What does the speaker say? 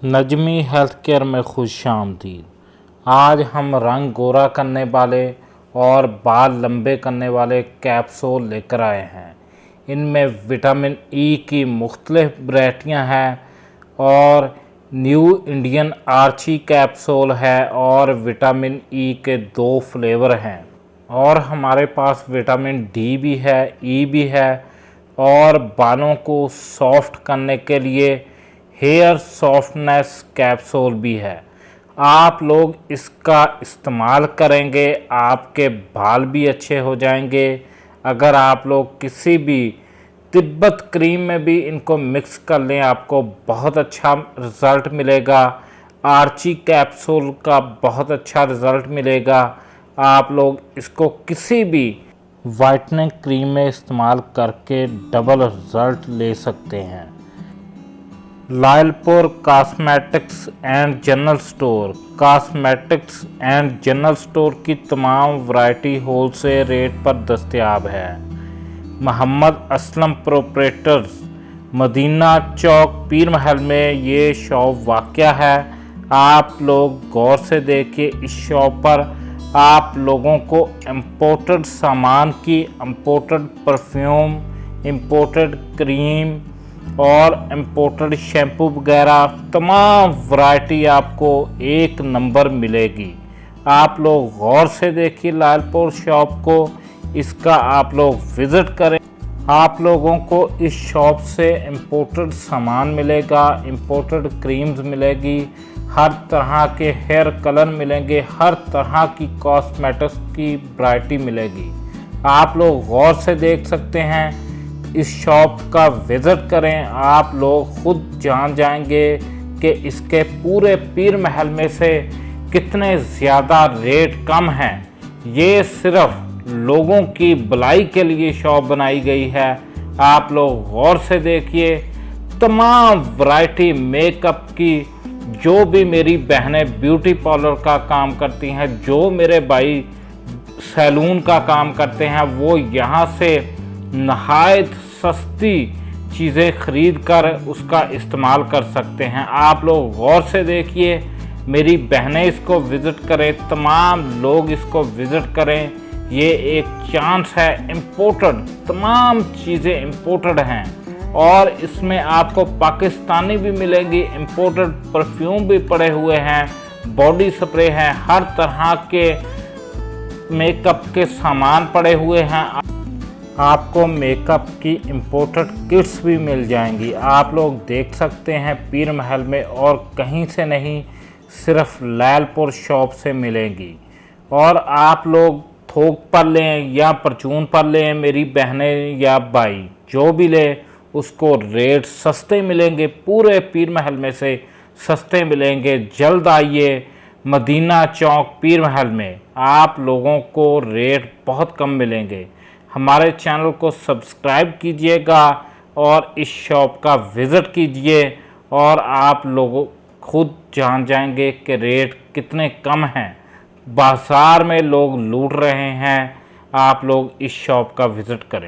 Najmi health care में खुशामदीद। आज हम रंग गोरा करने वाले और बाल लंबे करने वाले कैप्सूल लेकर आए हैं। इनमें विटामिन ई की मुख्तलिफ वैरायटियाँ हैं और न्यू इंडियन आर्ची कैप्सूल है और विटामिन ई के 2 फ्लेवर हैं और हमारे पास विटामिन डी भी है, ई भी है और बालों को सॉफ्ट करने के लिए हेयर सॉफ्टनेस कैप्सूल भी है। आप लोग इसका इस्तेमाल करेंगे, आपके बाल भी अच्छे हो जाएंगे। अगर आप लोग किसी भी तिब्बत क्रीम में भी इनको मिक्स कर लें, आपको बहुत अच्छा रिज़ल्ट मिलेगा। आर्ची कैप्सूल का बहुत अच्छा रिज़ल्ट मिलेगा। आप लोग इसको किसी भी वाइटनिंग क्रीम में इस्तेमाल करके डबल रिज़ल्ट ले सकते हैं। Lyallpur cosmetics and general store की तमाम वैरायटी होलसेल रेट पर दस्तयाब है। मोहम्मद असलम प्रोप्राइटर्स, मदीना चौक, पीर महल में ये शॉप वाक़या है। आप लोग गौर से देखिए, इस शॉप पर आप लोगों को इम्पोर्टेड सामान की, इम्पोर्टेड परफ्यूम, इम्पोर्टेड क्रीम और इम्पोर्टेड शैम्पू वगैरह तमाम वैरायटी आपको एक नंबर मिलेगी। आप लोग गौर से देखिए लायलपुर शॉप को, इसका आप लोग विज़िट करें। आप लोगों को इस शॉप से इम्पोर्टेड सामान मिलेगा, इम्पोर्टेड क्रीम्स मिलेगी, हर तरह के हेयर कलर मिलेंगे, हर तरह की कॉस्मेटिक्स की वैरायटी मिलेगी। आप लोग गौर से देख सकते हैं, इस शॉप का विज़िट करें। आप लोग खुद जान जाएंगे कि इसके पूरे पीर महल में से कितने ज़्यादा रेट कम हैं। ये सिर्फ लोगों की भलाई के लिए शॉप बनाई गई है। आप लोग गौर से देखिए, तमाम वैरायटी मेकअप की, जो भी मेरी बहनें ब्यूटी पार्लर का काम करती हैं, जो मेरे भाई सैलून का काम करते हैं, वो यहाँ से नहायत सस्ती चीज़ें ख़रीद कर उसका इस्तेमाल कर सकते हैं। आप लोग गौर से देखिए, मेरी बहनें इसको विज़िट करें, तमाम लोग इसको विज़िट करें। ये एक चांस है। इम्पोर्टेड तमाम चीज़ें इम्पोर्टेड हैं और इसमें आपको पाकिस्तानी भी मिलेंगी, इम्पोर्टेड परफ्यूम भी पड़े हुए हैं, बॉडी स्प्रे हैं, हर तरह के मेकअप के सामान पड़े हुए हैं। आपको मेकअप की इम्पोर्टेड किट्स भी मिल जाएंगी। आप लोग देख सकते हैं, पीर महल में और कहीं से नहीं, सिर्फ लायलपुर शॉप से मिलेंगी। और आप लोग थोक पर लें या परचून पर लें, मेरी बहनें या भाई जो भी ले, उसको रेट सस्ते मिलेंगे, पूरे पीर महल में से सस्ते मिलेंगे। जल्द आइए मदीना चौक पीर महल में, आप लोगों को रेट बहुत कम मिलेंगे। हमारे चैनल को सब्सक्राइब कीजिएगा और इस शॉप का विज़िट कीजिए और आप लोग खुद जान जाएंगे कि रेट कितने कम हैं। बाज़ार में लोग लूट रहे हैं। आप लोग इस शॉप का विज़िट करें।